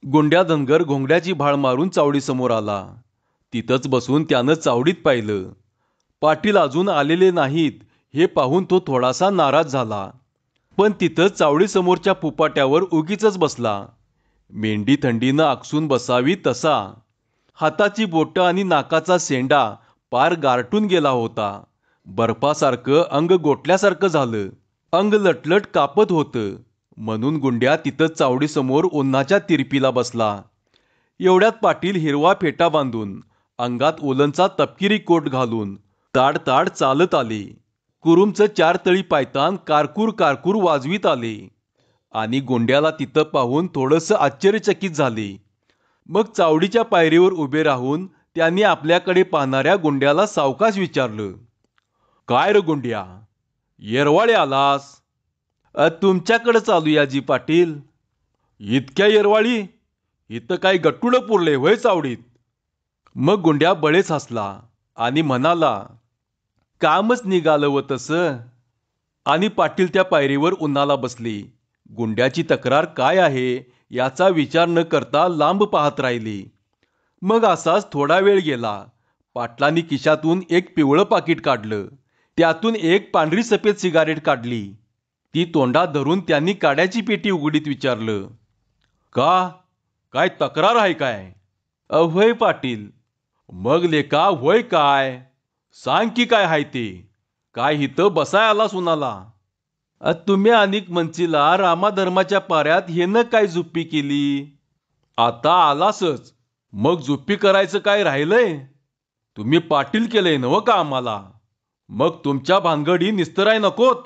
गोंड्या धनगर घोंगड्याची भाळ मारून चावडीसमोर आला. तिथंच बसून त्यानं चावडीत पाहिलं. पाटील अजून आलेले नाहीत हे पाहून तो थोडासा नाराज झाला. पण तिथंच चावडीसमोरच्या पुपाट्यावर उगीचच बसला. मेंढी थंडीनं आकसून बसावी तसा. हाताची बोटं आणि नाकाचा शेंडा पार गारटून गेला होता. बर्फासारखं अंग गोठल्यासारखं झालं. अंग लटलट कापत होतं. म्हणून गुंड्या तिथं चावडीसमोर उन्हाच्या तिरपीला बसला. एवढ्यात पाटील हिरवा फेटा बांधून, अंगात उलनचा तपकिरी कोट घालून ताड ताड चालत आले. कुरुमचं 4 तळी पायतान कारकूर कारकूर वाजवीत आले. आणि गोंड्याला तिथं पाहून थोडंसं आश्चर्यचकित झाले. मग चावडीच्या पायरीवर उभे राहून त्यांनी आपल्याकडे पाहणाऱ्या गोंड्याला सावकाश विचारलं, काय रे गोंड्या, येरवाळे आलास? तुमच्याकडे चालूया जी पाटील. इतक्या येरवाळी? इथं काय गट्टुडं पुरले होय चावडीत? मग गोंड्या बळेच हसला आणि म्हणाला, कामच निघालं व तसं. आणि पाटील त्या पायरीवर उन्हाला बसले. गुंड्याची तक्रार काय आहे याचा विचार न करता लांब पाहत राहिले. मग असाच थोडा वेळ गेला. पाटलांनी खिशातून एक पिवळं पाकिट काढलं. त्यातून एक पांढरी सफेद सिगारेट काढली. ती तोंडात धरून त्यांनी काड्याची पेटी उघडीत विचारलं, का? काय तक्रार आहे काय? होय पाटील. मग लेका होय काय? सांग की काय आहे ते. काय इथं बसाय आला सुनाला? तुम्ही अनेक म्हणचीला रामाधर्माच्या पाऱ्यात हेनं काय जुप्पी केली? आता आलासच, मग जुप्पी करायचं काय राहिलंय? तुम्ही पाटील केलंय नवं का आम्हाला? मग तुमच्या भानगडी निस्तराय नकोत.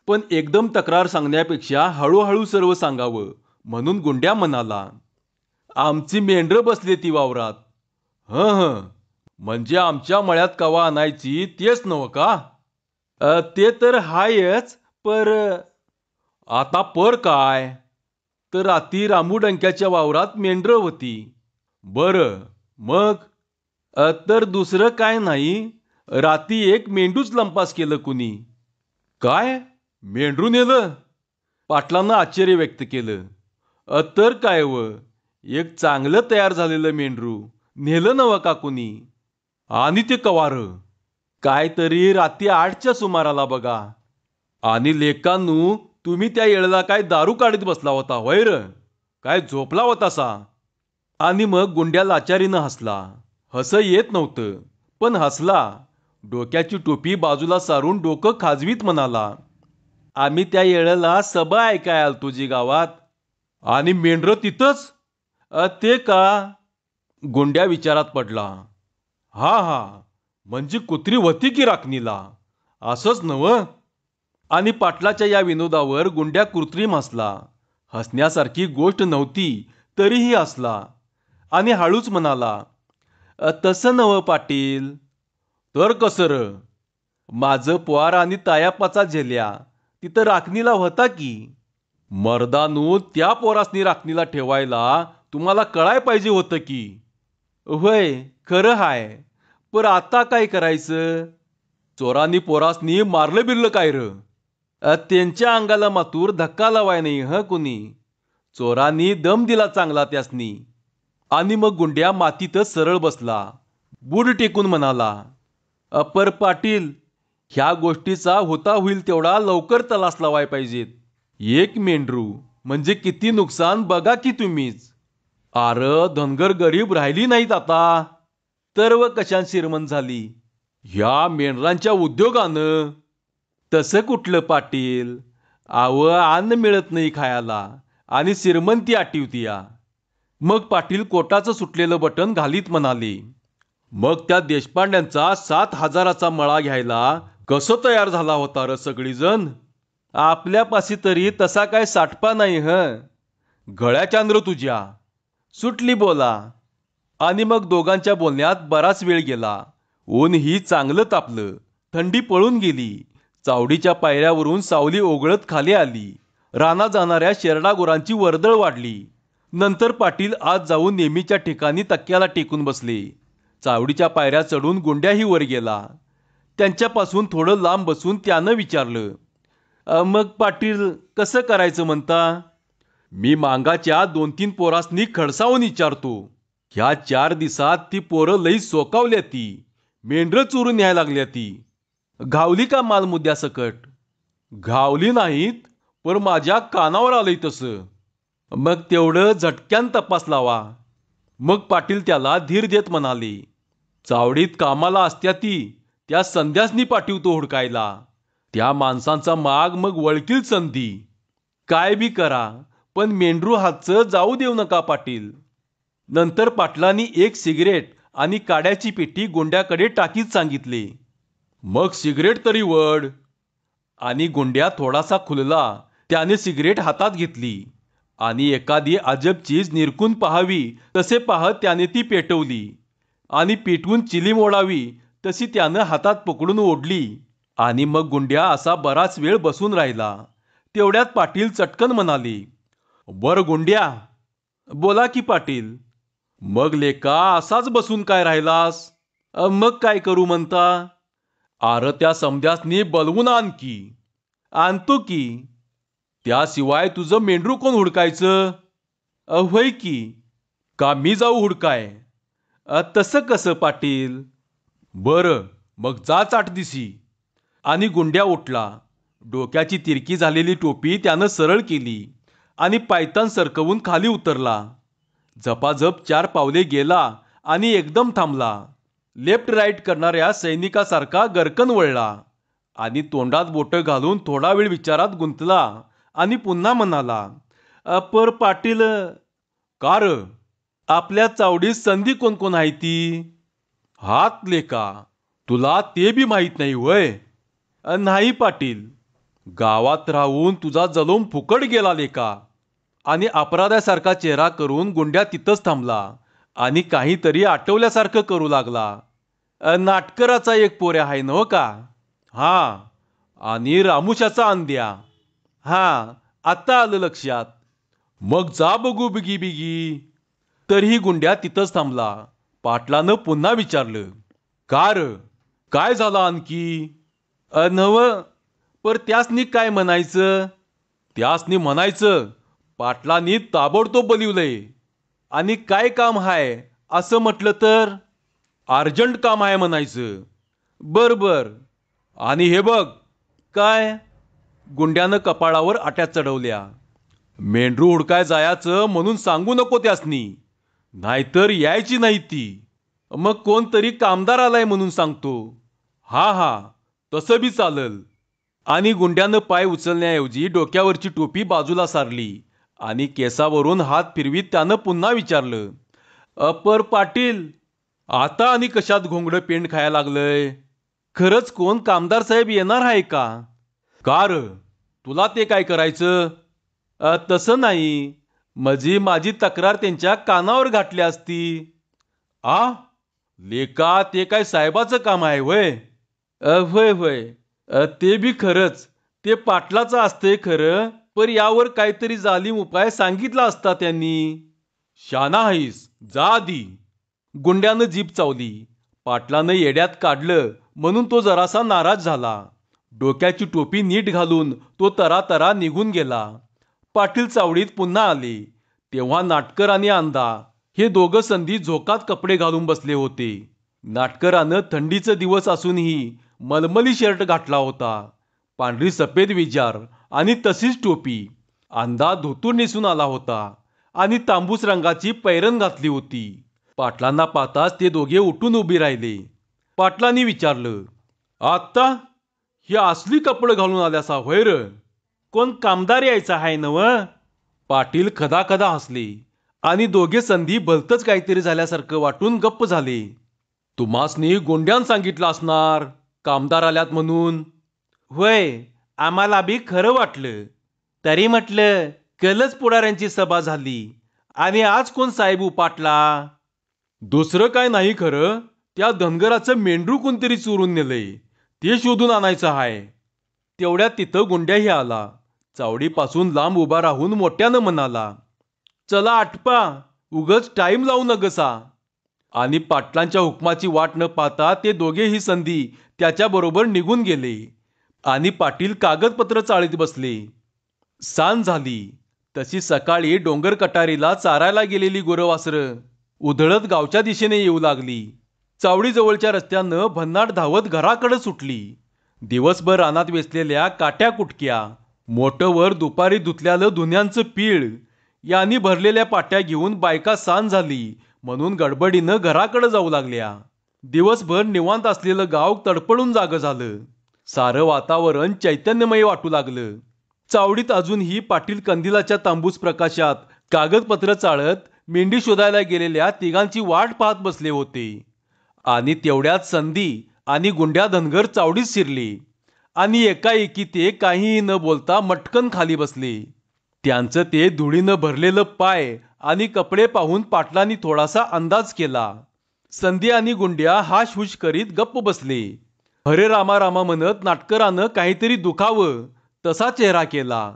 पण एकदम तक्रार सांगण्यापेक्षा हळूहळू सर्व सांगावं म्हणून गुंड्या म्हणाला, आमची मेंढरं बसली ती वावरात. हं, म्हणजे आमच्या मळ्यात कवा आणायची तेच नवं का? ते तर हायच, पर आता पर काय? तर रात्री रामूडंक्याच्या वावरात मेंढरं होती. बरं, मग? तर दुसरं काय नाही. रात्री एक मेंढूच लंपास केलं कुणी. काय? मेंढरू नेलं? पाटलानं आश्चर्य व्यक्त केलं. तर काय व, एक चांगलं तयार झालेलं मेंढरू नेलं नवं का कुणी? आणि ते कवार? काहीतरी रात्री 8च्या सुमाराला बघा. आणि लेकांनू, तुम्ही त्या येळेला काय दारू काढीत बसला होता होय र? काय झोपला होता सा? आणि मग गुंड्या लाचारीनं हसला. हसं येत नव्हतं, पण हसला. डोक्याची टोपी बाजूला सारून डोकं खाजवीत म्हणाला, आम्ही त्या येळेला सभा ऐकाय आलतो जी गावात. आणि मेंढरं तिथंच? ते का? गुंड्या विचारात पडला. हा, म्हणजे कुत्री होती की राखणीला, असंच नवं? आणि पाटलाच्या या विनोदावर गुंड्या कृत्रिम हसला. हसण्यासारखी गोष्ट नव्हती तरीही हसला. आणि हळूच म्हणाला, तसं नवं पाटील. तर कसं र? माझं पोहार आणि तायापाचा झेल्या तिथं राखणीला होता की. मर्दानू, त्या पोरासनी राखणीला ठेवायला तुम्हाला कळाय पाहिजे होतं की. होय, खरं हाय. पर आता काय करायचं? चोरांनी पोरासनी मारलं बिरलं काय र? त्यांच्या अंगाला मातूर धक्का लावाय नाही कुणी. चोरांनी दम दिला चांगला त्यासनी. आणि मग गुंड्या मातीतच सरळ बसला. बूड टेकून म्हणाला, अपर पाटील, ह्या गोष्टीचा होता होईल तेवढा लवकर तलास लावाय पाहिजेत. एक मेंढरू म्हणजे किती नुकसान बघा की तुम्हीच. आर धनगर गरीब राहिली नाहीत आता. तर व कशात श्रीमंत झाली? ह्या मेंढरांच्या उद्योगानं. तसं कुठलं पाटील? अन्न मिळत नाही खायला आणि श्रीमंती आठवती या. मग पाटील कोटाचं सुटलेलं बटन घालीत म्हणाले, मग त्या देशपांड्यांचा 7,000चा मळा घ्यायला कसं तयार झाला होता र सगळीजण? आपल्यापाशी तरी तसा काय साठपा नाही गळ्याच्या र तुझ्या. सुटली बोला. आणि मग दोघांच्या बोलण्यात बराच वेळ गेला. ऊन ही चांगलं तापलं. थंडी पळून गेली. चावडीच्या पायऱ्यावरून सावली ओघळत खाली आली. रानात जाणाऱ्या शेरडागुरांची वर्दळ वाढली. नंतर पाटील आज जाऊन नेहमीच्या ठिकाणी तक्क्याला टेकून बसले. चावडीच्या पायऱ्या चढून गुंड्याही वर गेला. त्यांच्यापासून थोडं लांब बसून त्यानं विचारलं, मग पाटील कसं करायचं म्हणता? मी मांगाच्या 2-3 पोरासनी खडसावून विचारतो. ह्या 4 दिवसात ती पोरं लई सोकावल्या ती. मेंढरं चोरून न्यायला लागल्या ती. घावली का मालमुद्द्यासकट? घावली नाहीत, पण माझ्या कानावर आलंय तसं. मग तेवढं झटक्यान तपास लावा. मग पाटील त्याला धीर देत म्हणाले, चावडीत कामाला असत्या ती, त्या संध्यासनी पाठवतो हुडकायला. त्या माणसांचा माग मग वळकील संधी. काय बी करा, पण मेंढरू हातचं जाऊ देऊ नका पाटील. नंतर पाटलांनी एक सिगरेट आणि काड्याची पेटी गुंड्याकडे टाकीत सांगितले. मग सिगरेट तरी वड. आणि गुंड्या थोडासा खुलला. त्याने सिगरेट हातात घेतली आणि एखादी अजब चीज निरकून पाहावी तसे पाहत त्याने ती पेटवली आणि पेटवून चिलीम ओढावी तशी त्यानं हातात पकडून ओढली. आणि मग गुंड्या असा बराच वेळ बसून राहिला. तेवढ्यात पाटील चटकन म्हणाले, बर गुंड्या. बोला की पाटील. मग लेका असाच बसून काय राहिलास? मग काय करू म्हणता? आर त्या समध्यासनी बोलवून आण की. आणतो की. त्याशिवाय तुझं मेंढरू कोण हुडकायचं? होय की. का मी जाऊ हुडकाय? तसं कसं पाटील? बरं मग जा चाटदिशी. आणि गुंड्या उठला. डोक्याची तिरकी झालेली टोपी त्यानं सरळ केली आणि पायतान सरकवून खाली उतरला. झपाझप 4 पावले गेला आणि एकदम थांबला. लेफ्ट राईट करणाऱ्या सैनिकासारखा गरकन वळला आणि तोंडात बोटं घालून थोडा वेळ विचारात गुंतला आणि पुन्हा म्हणाला, पर पाटील. कार आपल्या चावडीत संधी कोण कोण आहे ती? हात लेका, तुला ते बी माहीत नाही वय? नाही पाटील. गावात राहून तुझा जलम फुकट गेला लेका. आणि अपराध्यासारखा चेहरा करून गुंड्या तिथंच थांबला आणि काहीतरी आठवल्यासारखं करू लागला. नाटकराचा एक पोऱ्या आहे नव्ह का? हा. आणि रामुशाचा अंद्या. हा, आता आलं लक्षात. मग जा बघू बिगी बिगी. तरीही गुंड्या तिथंच थांबला. पाटलानं पुन्हा विचारलं, कार काय झालं आणखी? नव, पर त्यासनी काय म्हणायचं? त्यासनी म्हणायचं पाटलांनी ताबडतोब बोलिवलंय. आणि काय काम हाय असं म्हटलं तर? अर्जंट काम आहे म्हणायचं. बर बर. आणि हे बघ. काय? गुंड्यानं कपाळावर आट्या चढवल्या. मेंढरू हुडकाय जायचं म्हणून सांगू नको त्यासनी, नाहीतर यायची नाही ती. मग कोणतरी कामदार आलाय म्हणून सांगतो. हा हा, तसं बी चालल. आणि गुंड्यानं पाय उचलण्याऐवजी डोक्यावरची टोपी बाजूला सारली आणि केसावरून हात फिरवीत त्यानं पुन्हा विचारलं, पर पाटील. आता आणि कशात घोंगडं पेंड खायला लागलंय? खरंच कोण कामदार साहेब येणार आहे का? कार तुला ते काय करायचं? तसं नाही, माझी तक्रार त्यांच्या कानावर घातली असती. लेका ते काय साहेबाचं काम आहे वय? होय होय. ते बी खरंच. ते पाटलाचं असतंय खरं, पर यावर काहीतरी जालीम उपाय सांगितला असता त्यांनी. शाना आहेस, जा आधी. गुंड्यानं जीभ चावली. पाटलानं येड्यात काढलं म्हणून तो जरासा नाराज झाला. डोक्याची टोपी नीट घालून तो तरातरा निघून गेला. पाटील चावडीत पुन्हा आले तेव्हा नाटकर आणि अंधा हे दोघं संधी झोकात कपडे घालून बसले होते. नाटकरानं थंडीचं दिवस असूनही मलमली शर्ट घातला होता, पांढरी सफेद विजार आणि तशीच टोपी. अंधा धोतर नेसून आला होता आणि तांबूस रंगाची पैरण घातली होती. पाटलांना पाहताच ते दोघे उठून उभी राहिले. पाटलांनी विचारलं, आत्ता ही असली कपडे घालून आल्यासा होय र? कोण कामदार यायचा आहे नव? पाटील खदाखदा हसले आणि दोघे संधी भलतच काहीतरी झाल्यासारखं वाटून गप्प झाले. तुम्हासनी गोंड्यान सांगितलं असणार कामदार आल्यात म्हणून. होय, आम्हाला बी खरं वाटलं. तरी म्हटलं कलच पुढाऱ्यांची सभा झाली आणि आज कोण साहेब उपाटला? दुसरं काय नाही खरं, त्या धनगराचं मेंढरू कोणतरी चोरून नेलंय, ते शोधून आणायचं आहे. तेवढ्यात तिथं गुंड्याही आला. चावडीपासून लांब उभा राहून मोठ्यानं म्हणाला, चला आटपा, उगच टाईम लावू नगसा. आणि पाटलांच्या हुकमाची वाट न पाहता ते दोघेही संधी त्याच्याबरोबर निघून गेले आणि पाटील कागदपत्र चाळीत बसले. सांज झाली. तशी सकाळी डोंगर कटारीला चारायला गेलेली गुरवासरं उधळत गावच्या दिशेने येऊ लागली. चावडीजवळच्या रस्त्यानं भन्नाट धावत घराकडे सुटली. दिवसभर रानात वेचलेल्या काट्या कुटक्या, मोठं दुपारी धुतल्यालं धुन्यांचं पीळ यांनी भरलेल्या पाट्या घेऊन बायका सांज झाली म्हणून गडबडीनं घराकडे जाऊ लागल्या. दिवसभर निवांत असलेलं गाव तडपडून जागं झालं. सारं वातावरण चैतन्यमय वाटू लागलं. चावडीत अजूनही पाटील कंदिलाच्या तांबूस प्रकाशात कागदपत्र चाळत मेंढी शोधायला गेलेल्या तिघांची वाट पाहत बसले होते. आणि तेवढ्यात संधी आणि गुंड्या धनगर चावडीत शिरले आणि एकाएकी ते काहीही न बोलता मटकन खाली बसले. त्यांचं ते धुळीनं भरलेलं पाय आणि कपडे पाहून पाटलांनी थोडासा अंदाज केला. संधी आणि गुंड्या हाश हुश करीत गप्प बसले. हरे रामा रामा म्हणत नाटकरानं काहीतरी दुखावं तसा चेहरा केला.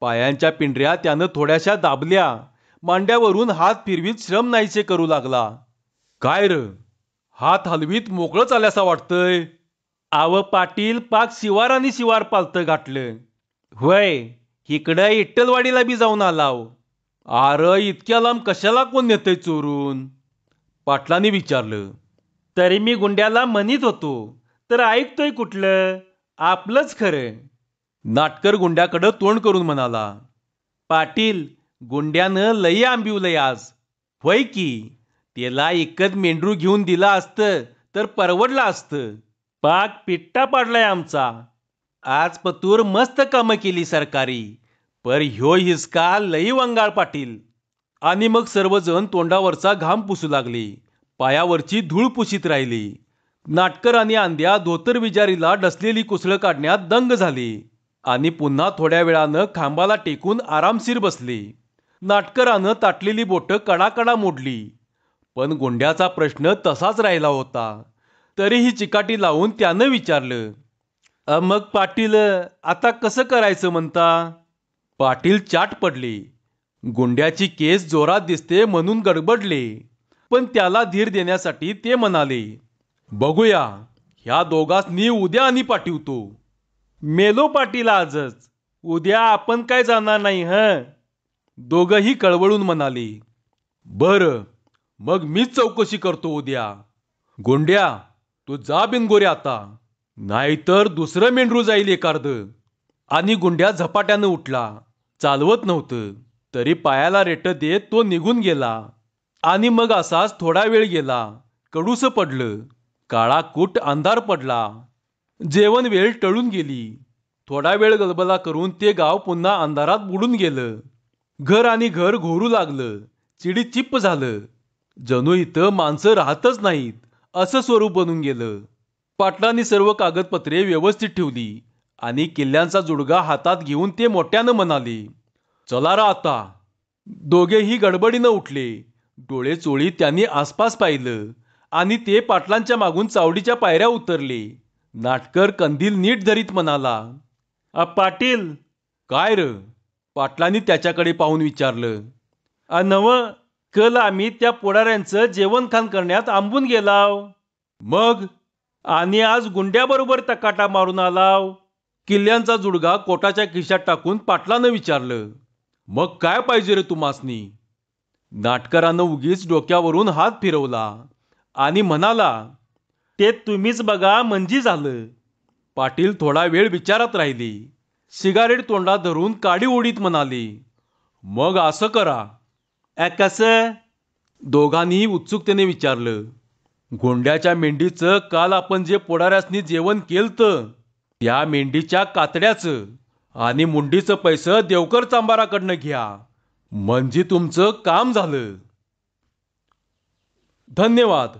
पायांच्या पिंढऱ्या त्यानं थोड्याशा दाबल्या. मांड्यावरून हात फिरवीत श्रम नाहीसे करू लागला. काय र, हात हलवीत मोकळंच आल्यासा वाटतंय. आव पाटील, पाक शिवार आणि शिवार पालतं गाठलं. होय, इकडं इट्टलवाडीला बी जाऊन आलाव. आर, इतक्या लांब कशाला कोण नेतंय चोरून? पाटलांनी विचारलं. तरी मी गुंड्याला म्हणत होतो, तर ऐकतोय कुठलं? आपलंच खरं. नाटकर गुंड्याकडं तोंड करून म्हणाला. पाटील, गुंड्यानं लई आंबिवलंय आज. होय की, त्याला एकच मेंढरू घेऊन दिलं असतं तर परवडलं असतं. पाक पिट्टा पाडलाय आमचा. आज पतूर मस्त कामं केली सरकारी, पर ह्यो हिसका लई वंगाळ पाटील. आणि मग सर्वजण तोंडावरचा घाम पुसू लागले. पायावरची धूळ पुशीत राहिली. नाटकर आणि आंद्या धोतर विजारीला डसलेली कुसळं काढण्यात दंग झाले आणि पुन्हा थोड्या वेळानं खांबाला टेकून आरामशीर बसले. नाटकरानं ताटलेली बोटं कडाकडा मोडली. पण गुंड्याचा प्रश्न तसाच राहिला होता. तरीही चिकाटी लावून त्यानं विचारलं. मग पाटील, आता कसं करायचं म्हणता? पाटील चाट पडले. गुंड्याची केस जोरात दिसते म्हणून गडबडले. पण त्याला धीर देण्यासाठी ते म्हणाले. बघूया, ह्या दोघांनी उद्या आणि पाठवतो. मेलो पाटील आजच, उद्या आपण काय जाणार नाही. दोघंही कळवळून म्हणाले. बरं, मग मीच चौकशी करतो उद्या. गुंड्या, तू जा बिनगोरे आता, नाहीतर दुसरं मेंढरू जाईल एखादं. आणि गुंड्या झपाट्यानं उठला. चालवत नव्हतं, तरी पायाला रेट देत तो निघून गेला. आणि मग असाच थोडा वेळ गेला. कडूस पडलं. काळाकुट अंधार पडला. जेवण वेळ टळून गेली. थोडा वेळ गलबला करून ते गाव पुन्हा अंधारात बुडून गेलं. घर आणि घर घोरू लागलं. चिडीचिप्प झालं. जणू इथं माणसं राहतच नाहीत असं स्वरूप बनून गेलं. पाटलांनी सर्व कागदपत्रे व्यवस्थित ठेवली आणि किल्ल्यांचा जुडगा हातात घेऊन ते मोठ्यानं म्हणाले. चला रा आता. दोघेही गडबडीनं उठले. डोळे चोळी त्यांनी आसपास पाहिलं आणि ते पाटलांच्या मागून चावडीच्या पायऱ्या उतरले. नाटकर कंदील नीट धरीत म्हणाला. पाटील. काय र? पाटलांनी त्याच्याकडे पाहून विचारलं. नव, कल आम्ही त्या पोडाऱ्यांचं जेवणखान करण्यात आंबून गेलाव. मग? आणि आज गुंड्याबरोबर तकाटा मारून आलाव. किल्ल्यांचा जुडगा कोटाच्या खिशात टाकून पाटलानं विचारलं. मग काय पाहिजे रे तुम्हासनी? नाटकरानं उगीच डोक्यावरून हात फिरवला आणि म्हणाला. ते तुम्हीच बघा म्हणजे झालं. पाटील थोडा वेळ विचारात राहिले. सिगारेट तोंडात धरून काडी ओढीत म्हणाले. मग असं करा. कसं? दोघांनी उत्सुकतेने विचारलं. गोंड्याच्या मेंढीचं काल आपण जे पोडाऱ्यासनी जेवण केलतं त्या मेंढीच्या कातड्याचं आणि मुंडीचं पैसं देवकर चांबाराकडनं घ्या, म्हणजे तुमचं काम झालं. धन्यवाद.